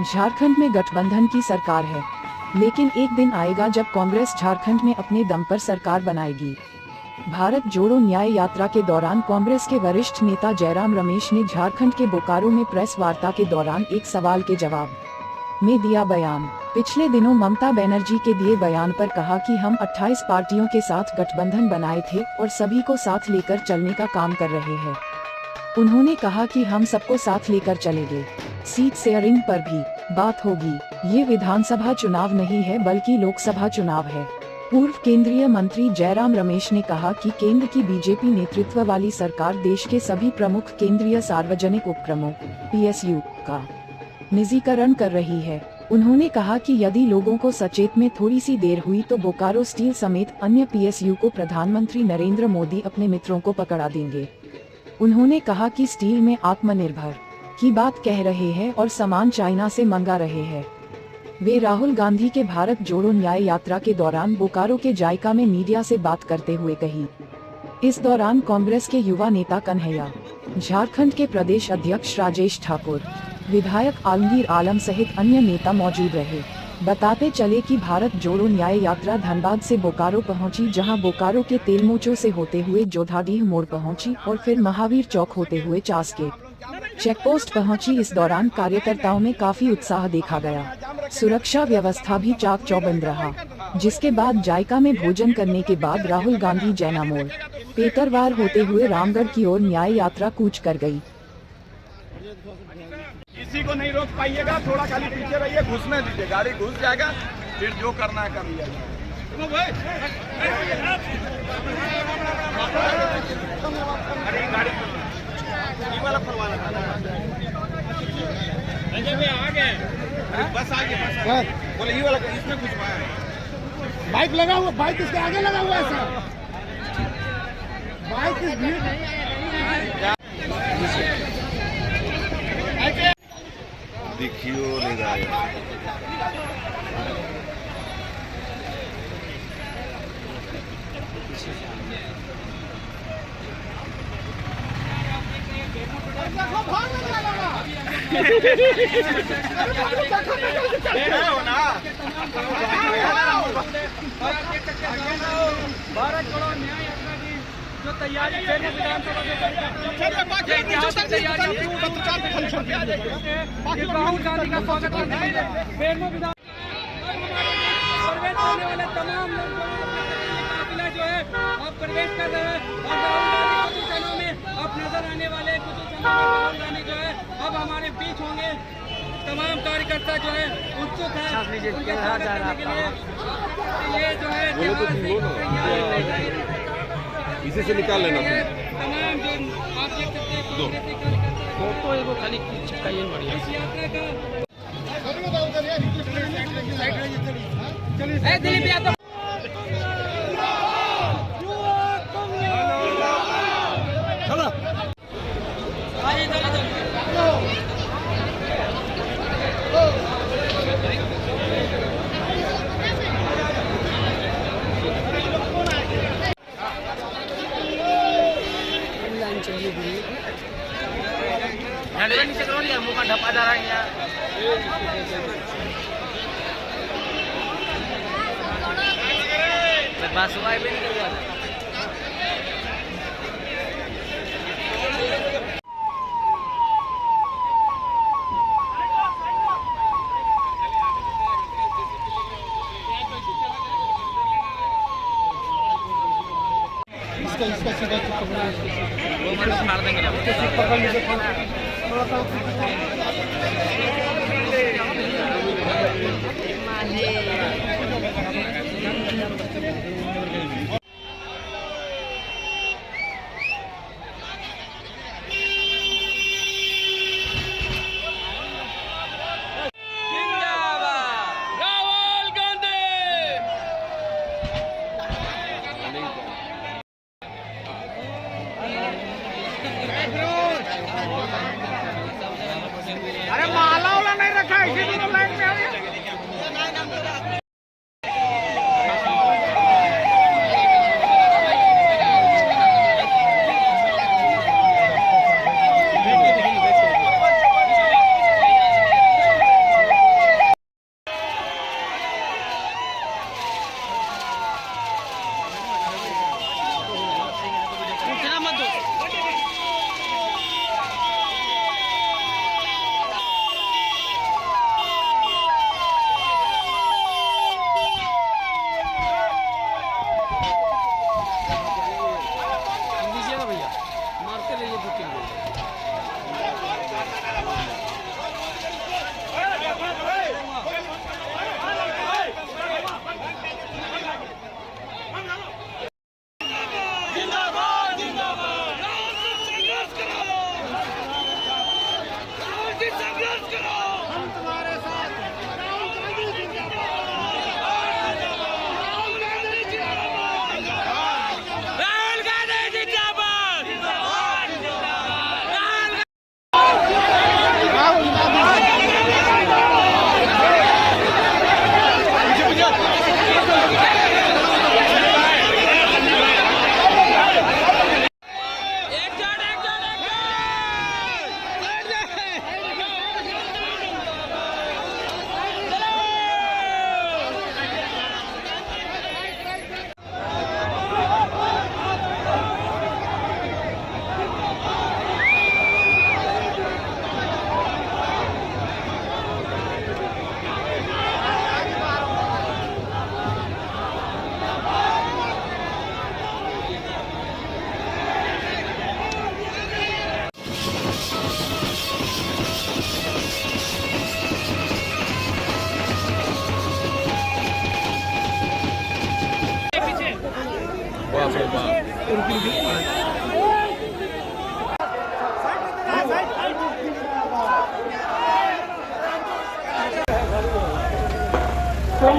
झारखंड में गठबंधन की सरकार है, लेकिन एक दिन आएगा जब कांग्रेस झारखंड में अपने दम पर सरकार बनाएगी। भारत जोड़ो न्याय यात्रा के दौरान कांग्रेस के वरिष्ठ नेता जयराम रमेश ने झारखंड के बोकारो में प्रेस वार्ता के दौरान एक सवाल के जवाब में दिया बयान। पिछले दिनों ममता बनर्जी के दिए बयान पर कहा कि हम 28 पार्टियों के साथ गठबंधन बनाए थे और सभी को साथ लेकर चलने का काम कर रहे हैं। उन्होंने कहा कि हम सबको साथ लेकर चलेंगे। सीट शेयरिंग पर भी बात होगी। ये विधानसभा चुनाव नहीं है बल्कि लोकसभा चुनाव है। पूर्व केंद्रीय मंत्री जयराम रमेश ने कहा कि केंद्र की बीजेपी नेतृत्व वाली सरकार देश के सभी प्रमुख केंद्रीय सार्वजनिक उपक्रमों PSU का निजीकरण कर रही है। उन्होंने कहा कि यदि लोगों को सचेत में थोड़ी सी देर हुई तो बोकारो स्टील समेत अन्य PSU को प्रधानमंत्री नरेंद्र मोदी अपने मित्रों को पकड़ा देंगे। उन्होंने कहा कि स्टील में आत्मनिर्भर की बात कह रहे हैं और सामान चाइना से मंगा रहे हैं। वे राहुल गांधी के भारत जोड़ो न्याय यात्रा के दौरान बोकारो के जायका में मीडिया से बात करते हुए कही। इस दौरान कांग्रेस के युवा नेता कन्हैया, झारखंड के प्रदेश अध्यक्ष राजेश ठाकुर, विधायक आलमगीर आलम सहित अन्य नेता मौजूद रहे। बताते चले कि भारत जोड़ो न्याय यात्रा धनबाद से बोकारो पहुंची, जहां बोकारो के तेलमोचो से होते हुए जोधाडीह मोड़ पहुंची और फिर महावीर चौक होते हुए चास के चेकपोस्ट पहुंची। इस दौरान कार्यकर्ताओं में काफी उत्साह देखा गया। सुरक्षा व्यवस्था भी चाक चौबंद रहा, जिसके बाद जायका में भोजन करने के बाद राहुल गांधी जैना मोड़ पेटरवार होते हुए रामगढ़ की ओर न्याय यात्रा कूच कर गई। किसी को नहीं रोक पाइएगा, थोड़ा खाली पीछे रहिए, घुसने दीजिए, गाड़ी घुस जाएगा, फिर जो करना है कर लिया जाएगा। बस आगे बोले ये वाला इसमें कुछ बाइक लगा हुआ, बाइक इसके आगे लगा हुआ है सर। बाइक इस भीड़ दिखियो ले रहा है। भारत जोड़ो न्याय यात्रा की जो तैयारी विधानसभा राहुल गांधी का स्वागत करने वाले तमाम लोग काफिला जो है अब प्रवेश कर रहे हैं और राहुल गांधी कुछ में अब नजर आने वाले कुछ राहुल गांधी जो है अब हमारे बीच होंगे। तमाम कार्यकर्ता जो है उत्सुक है उनके स्वागत करने के लिए। ये जो है इसी से निकाल लेना। तमाम जो आप देख सकते हैं कांग्रेसी कार्यकर्ता फोटो एगो खाली चिपकाइए बढ़िया इस यात्रा का। दिलीप यादव नीचे करो यार, मुंह का ढपा जा रहा है यार। बस वाई भी निकल गया। इसका सीधा वो मार देंगे अरे माला Played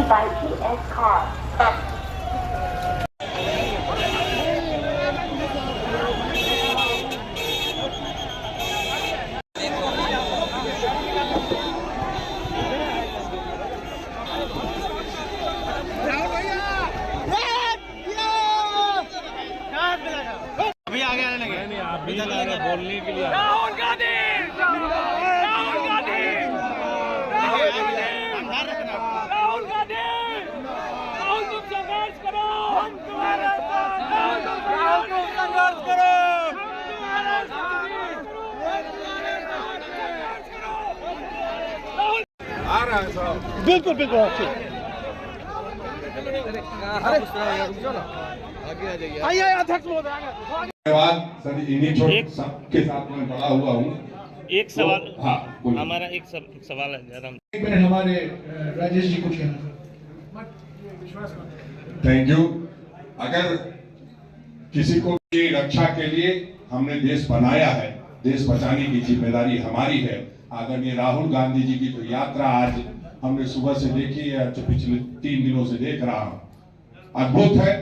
by PS Car. अभी आगे आने लगे नहीं आप भी बोलने के लिए राहुल गांधी राहुल गांधी राहुल गांधी राहुल तुम संघर्ष करो हम तुम्हारे साथ राहुल तुम संघर्ष करो आ रहा है साहब बिल्कुल बिल्कुल आइए अध्यक्ष महोदय धन्यवाद सर। इन्हीं छोटे सबके साथ मैं बड़ा हुआ हूँ। एक सवाल हाँ बोलिए। हमारा एक सवाल है जयराम। एक मिनट हमारे राजेश जी कुछ कहना। Thank you. अगर किसी को की रक्षा के लिए हमने देश बनाया है, देश बचाने की जिम्मेदारी हमारी है। आदरणीय राहुल गांधी जी की जो यात्रा आज हमने सुबह से देखी है, जो पिछले 3 दिनों से देख रहा हूँ, अद्भुत है।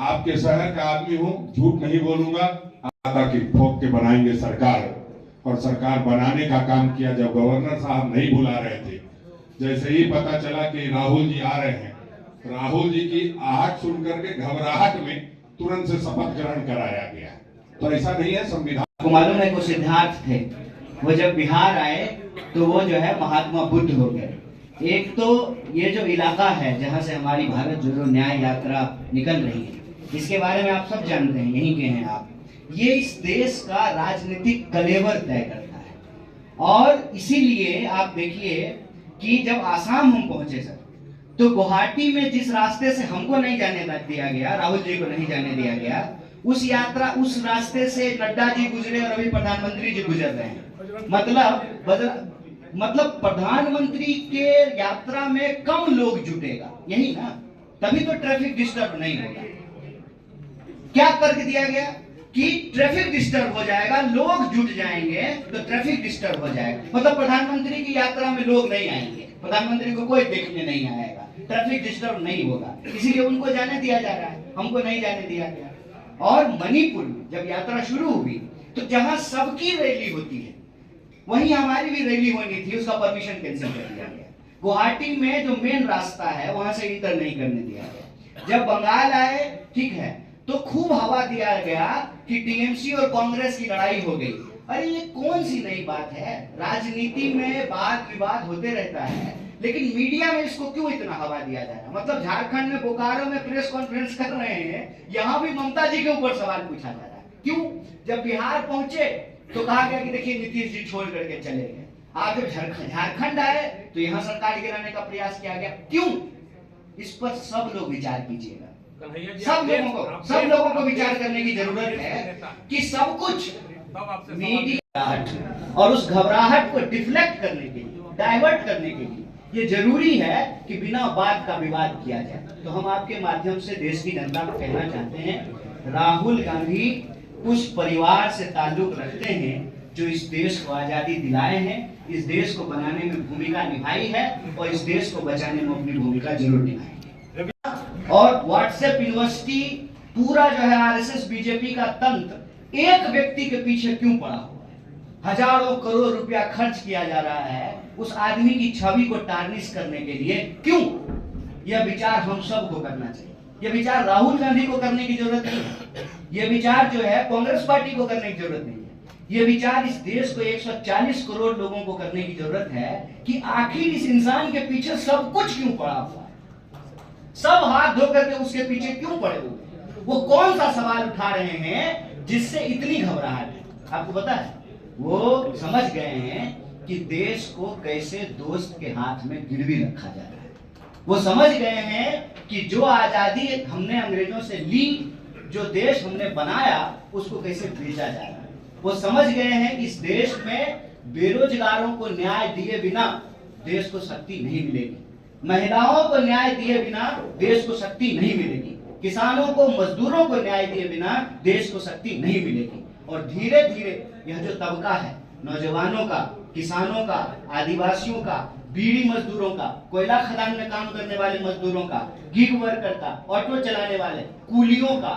आपके शहर का आदमी हूँ, झूठ नहीं बोलूंगा। आधा की ठोक के बनाएंगे सरकार, और सरकार बनाने का काम किया जब गवर्नर साहब नहीं बुला रहे थे। जैसे ही पता चला कि राहुल जी आ रहे हैं, राहुल जी की आहट सुनकर के घबराहट में तुरंत से शपथ ग्रहण कराया गया। तो ऐसा नहीं है संविधान को मालूम है कि सिद्धार्थ थे, वो जब बिहार आए तो वो जो है महात्मा बुद्ध हो गए। एक तो ये जो इलाका है जहाँ से हमारी भारत जोड़ो न्याय यात्रा निकल रही है, इसके बारे में आप सब जानते हैं, यहीं के हैं आप। ये इस देश का राजनीतिक कलेवर तय करता है। और इसीलिए आप देखिए कि जब आसाम हम पहुंचे सर, तो गुवाहाटी में जिस रास्ते से हमको नहीं जाने दिया गया, राहुल जी को नहीं जाने दिया गया, उस रास्ते से नड्डा जी गुजरे और अभी प्रधानमंत्री जी गुजर रहे हैं। मतलब प्रधानमंत्री के यात्रा में कम लोग जुटेगा, यही ना, तभी तो ट्रैफिक डिस्टर्ब नहीं होगा। क्या तर्क दिया गया कि ट्रैफिक डिस्टर्ब हो जाएगा, लोग जुट जाएंगे तो ट्रैफिक डिस्टर्ब हो जाएगा। मतलब प्रधानमंत्री की यात्रा में लोग नहीं आएंगे, प्रधानमंत्री को कोई देखने नहीं आएगा, ट्रैफिक डिस्टर्ब नहीं होगा, इसीलिए उनको जाने दिया जा रहा है, हमको नहीं जाने दिया गया। और मणिपुर में जब यात्रा शुरू हुई तो जहां सबकी रैली होती है वहीं हमारी भी रैली होनी थी, उसका परमिशन कैंसिल कर दिया गया। गुवाहाटी में जो मेन रास्ता है वहां से इंटर नहीं करने दिया गया। जब बंगाल आए, ठीक है, तो खूब हवा दिया गया कि टीएमसी और कांग्रेस की लड़ाई हो गई। अरे ये कौन सी नई बात है? राजनीति में वाद विवाद होते रहता है, लेकिन मीडिया में इसको क्यों इतना हवा दिया जा रहा है? मतलब झारखंड में बोकारो में प्रेस कॉन्फ्रेंस कर रहे हैं, यहाँ भी ममता जी के ऊपर सवाल पूछा जा रहा है। क्यों? जब बिहार पहुंचे तो कहा गया कि देखिए नीतीश जी छोड़ करके चले गए। आप जब झारखंड आए तो यहाँ सरकार गिराने का प्रयास किया गया। क्यों? इस पर सब लोग विचार कीजिएगा। सब लोगों को विचार करने की जरूरत है कि सब कुछ मीडिया और उस घबराहट को डिफ्लेक्ट करने के लिए, डाइवर्ट करने के लिए ये जरूरी है कि बिना बात का विवाद किया जाए। तो हम आपके माध्यम से देश की जनता को कहना चाहते हैं, राहुल गांधी उस परिवार से ताल्लुक रखते हैं जो इस देश को आजादी दिलाए हैं, इस देश को बनाने में भूमिका निभाई है और इस देश को बचाने में अपनी भूमिका जरूर निभाएंगे। और व्हाट्सएप यूनिवर्सिटी पूरा जो है आरएसएस बीजेपी का तंत्र एक व्यक्ति के पीछे क्यों पड़ा हुआ है? हजारों करोड़ रुपया खर्च किया जा रहा है उस आदमी की छवि को टार्निश करने के लिए। क्यों? यह विचार हम सब को करना चाहिए। यह विचार राहुल गांधी को करने की जरूरत नहीं है, यह विचार जो है कांग्रेस पार्टी को करने की जरूरत नहीं है, यह विचार इस देश को 140 करोड़ लोगों को करने की जरूरत है कि आखिर इस इंसान के पीछे सब कुछ क्यों पड़ा हुआ है, सब हाथ धो करके उसके पीछे क्यों पड़े हुए, वो कौन सा सवाल उठा रहे हैं जिससे इतनी घबराहट है। आपको पता है, वो समझ गए हैं कि देश को कैसे दोस्त के हाथ में गिरवी रखा जा रहा है। वो समझ गए हैं कि जो आजादी हमने अंग्रेजों से ली, जो देश हमने बनाया, उसको कैसे बेचा जा रहा है। वो समझ गए हैं कि इस देश में बेरोजगारों को न्याय दिए बिना देश को शक्ति नहीं मिलेगी, महिलाओं को न्याय दिए बिना देश को शक्ति नहीं मिलेगी, किसानों को, मजदूरों को न्याय दिए बिना देश को शक्ति नहीं मिलेगी। और धीरे धीरे यह जो तबका है, नौजवानों का, किसानों का, आदिवासियों का, बीड़ी मजदूरों का, कोयला खदान में काम करने वाले मजदूरों का, गिग वर्कर का, ऑटो चलाने वाले कूलियों का,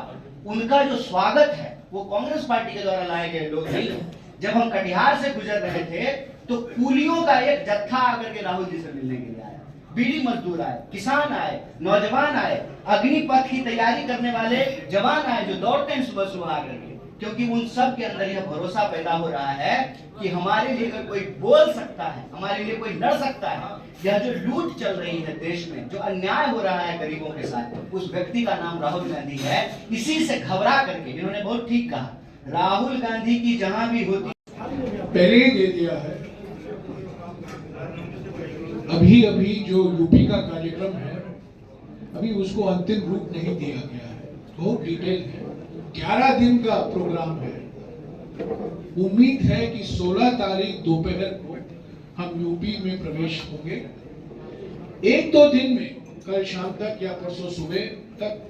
उनका जो स्वागत है वो कांग्रेस पार्टी के द्वारा लाए गए लोग नहीं है। जब हम कटिहार से गुजर रहे थे तो कूलियों का एक जत्था आकर के राहुल जी से मिलने के लिए आया, बीड़ी मजदूर आए, किसान आए, नौजवान आए, अग्निपथ की तैयारी करने वाले जवान आए जो दौड़ते हैं सुबह सुबह आकर के, क्योंकि उन सब के अंदर यह भरोसा पैदा हो रहा है कि हमारे लिए अगर कोई बोल सकता है, हमारे लिए कोई लड़ सकता है, यह जो लूट चल रही है देश में, जो अन्याय हो रहा है गरीबों के साथ, उस व्यक्ति का नाम राहुल गांधी है। इसी से घबरा करके इन्होंने बहुत ठीक कहा, राहुल गांधी की जहां भी होती, पहले ही दे दिया है। अभी अभी जो यूपी का कार्यक्रम है, अभी उसको अंतिम रूप नहीं दिया गया है, बहुत डिटेल है, 11 दिन का प्रोग्राम है। उम्मीद है कि 16 तारीख दोपहर को हम यूपी में प्रवेश होंगे। 1-2 दिन में, कल शाम तक या परसों सुबह तक,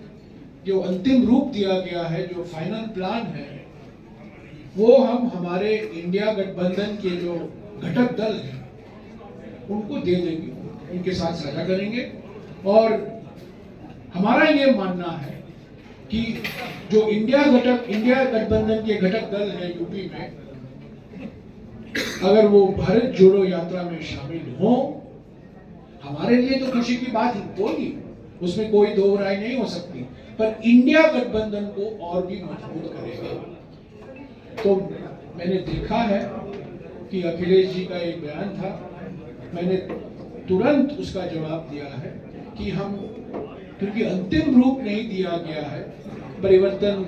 जो अंतिम रूप दिया गया है, जो फाइनल प्लान है, वो हम हमारे इंडिया गठबंधन के जो घटक दल हैं उनको दे देंगे, उनके साथ साझा करेंगे। और हमारा ये मानना है कि जो इंडिया गठबंधन के घटक दल हैं यूपी में, अगर वो भारत जोड़ो यात्रा में शामिल हो, हमारे लिए तो खुशी की बात होगी, उसमें कोई दो राय नहीं हो सकती, पर इंडिया गठबंधन को और भी मजबूत करेगा। तो मैंने देखा है कि अखिलेश जी का एक बयान था, मैंने तुरंत उसका जवाब दिया है कि हम, क्योंकि अंतिम रूप नहीं दिया गया है, परिवर्तन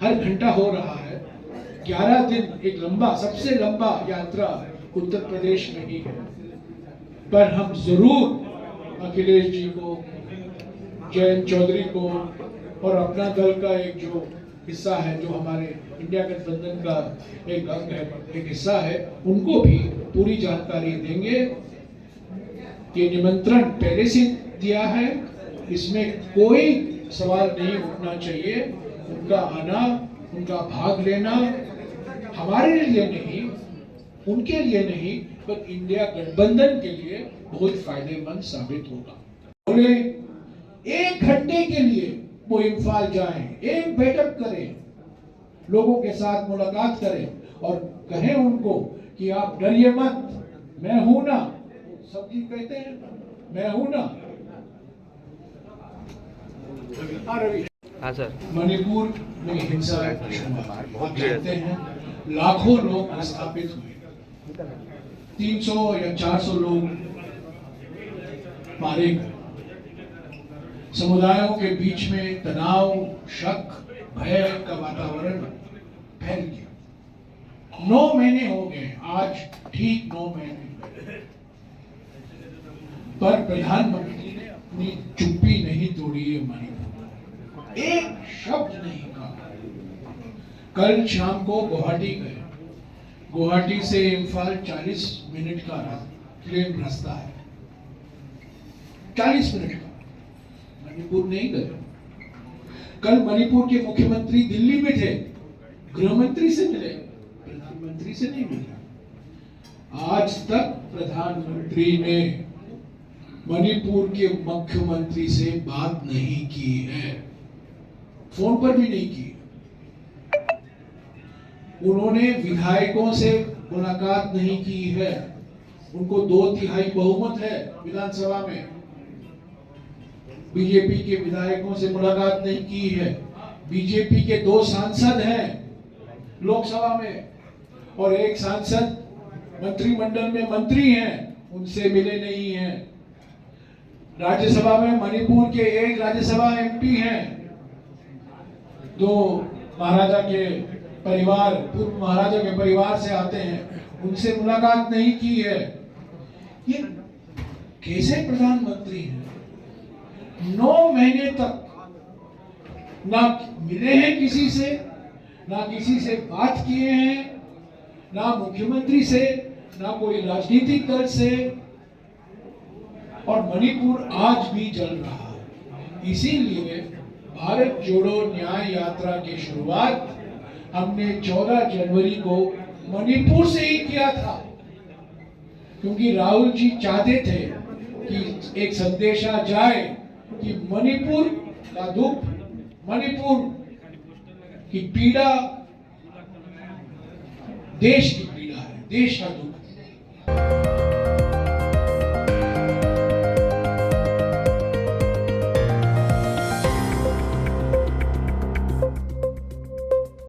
हर घंटा हो रहा है, 11 दिन एक लंबा, सबसे लंबा यात्रा उत्तर प्रदेश में ही है, पर हम जरूर अखिलेश जी को, जयंत चौधरी को और अपना दल का एक जो हिस्सा है, जो हमारे इंडिया गठबंधन का एक अंग है, एक हिस्सा है, उनको भी पूरी जानकारी देंगे। ये निमंत्रण पहले से दिया है, इसमें कोई सवाल नहीं उठना चाहिए। उनका आना, उनका भाग लेना हमारे लिए नहीं, उनके लिए नहीं, पर इंडिया गठबंधन के लिए बहुत फायदेमंद साबित होगा। बोले 1 घंटे के लिए वो इम्फाल जाएं, एक बैठक करें, लोगों के साथ मुलाकात करें और कहें उनको कि आप डरिए मत, मैं हूं ना। सब जी कहते हैं मैं हूं ना। हाँ सर। मणिपुर में हिंसा आप जानते हैं, लाखों लोग विस्थापित हुए, 300 या 400 लोग मारे गए, समुदायों के बीच में तनाव, शक, भय का वातावरण फैल गया। 9 महीने हो गए, आज ठीक 9 महीने हुए, पर प्रधानमंत्री ने अपनी चुप्पी नहीं तोड़ी है। मणिपुर एक शब्द नहीं कहा। कल शाम को गुवाहाटी गए, गुवाहाटी से इम्फाल 40 मिनट का ट्रेन रास्ता है, 40 मिनट का। मणिपुर नहीं गए। कल मणिपुर के मुख्यमंत्री दिल्ली में थे, गृह मंत्री से मिले, प्रधानमंत्री से नहीं मिले। आज तक प्रधानमंत्री ने मणिपुर के मुख्यमंत्री से बात नहीं की है, फोन पर भी नहीं की। उन्होंने विधायकों से मुलाकात नहीं की है। उनको 2/3 बहुमत है विधानसभा में, बीजेपी के विधायकों से मुलाकात नहीं की है। बीजेपी के 2 सांसद हैं लोकसभा में और एक सांसद मंत्रिमंडल में मंत्री हैं, उनसे मिले नहीं हैं। राज्यसभा में मणिपुर के एक राज्यसभा एमपी हैं, 2 महाराजा के परिवार, पूर्व महाराजा के परिवार से आते हैं, उनसे मुलाकात नहीं की है। ये कैसे प्रधानमंत्री हैं? 9 महीने तक ना मिले हैं किसी से, ना किसी से बात किए हैं, ना मुख्यमंत्री से, ना कोई राजनीतिक दल से, और मणिपुर आज भी जल रहा है। इसीलिए भारत जोड़ो न्याय यात्रा की शुरुआत हमने 14 जनवरी को मणिपुर से ही किया था, क्योंकि राहुल जी चाहते थे कि एक संदेशा जाए कि मणिपुर का दुख, मणिपुर की पीड़ा देश की पीड़ा है, देश का दुख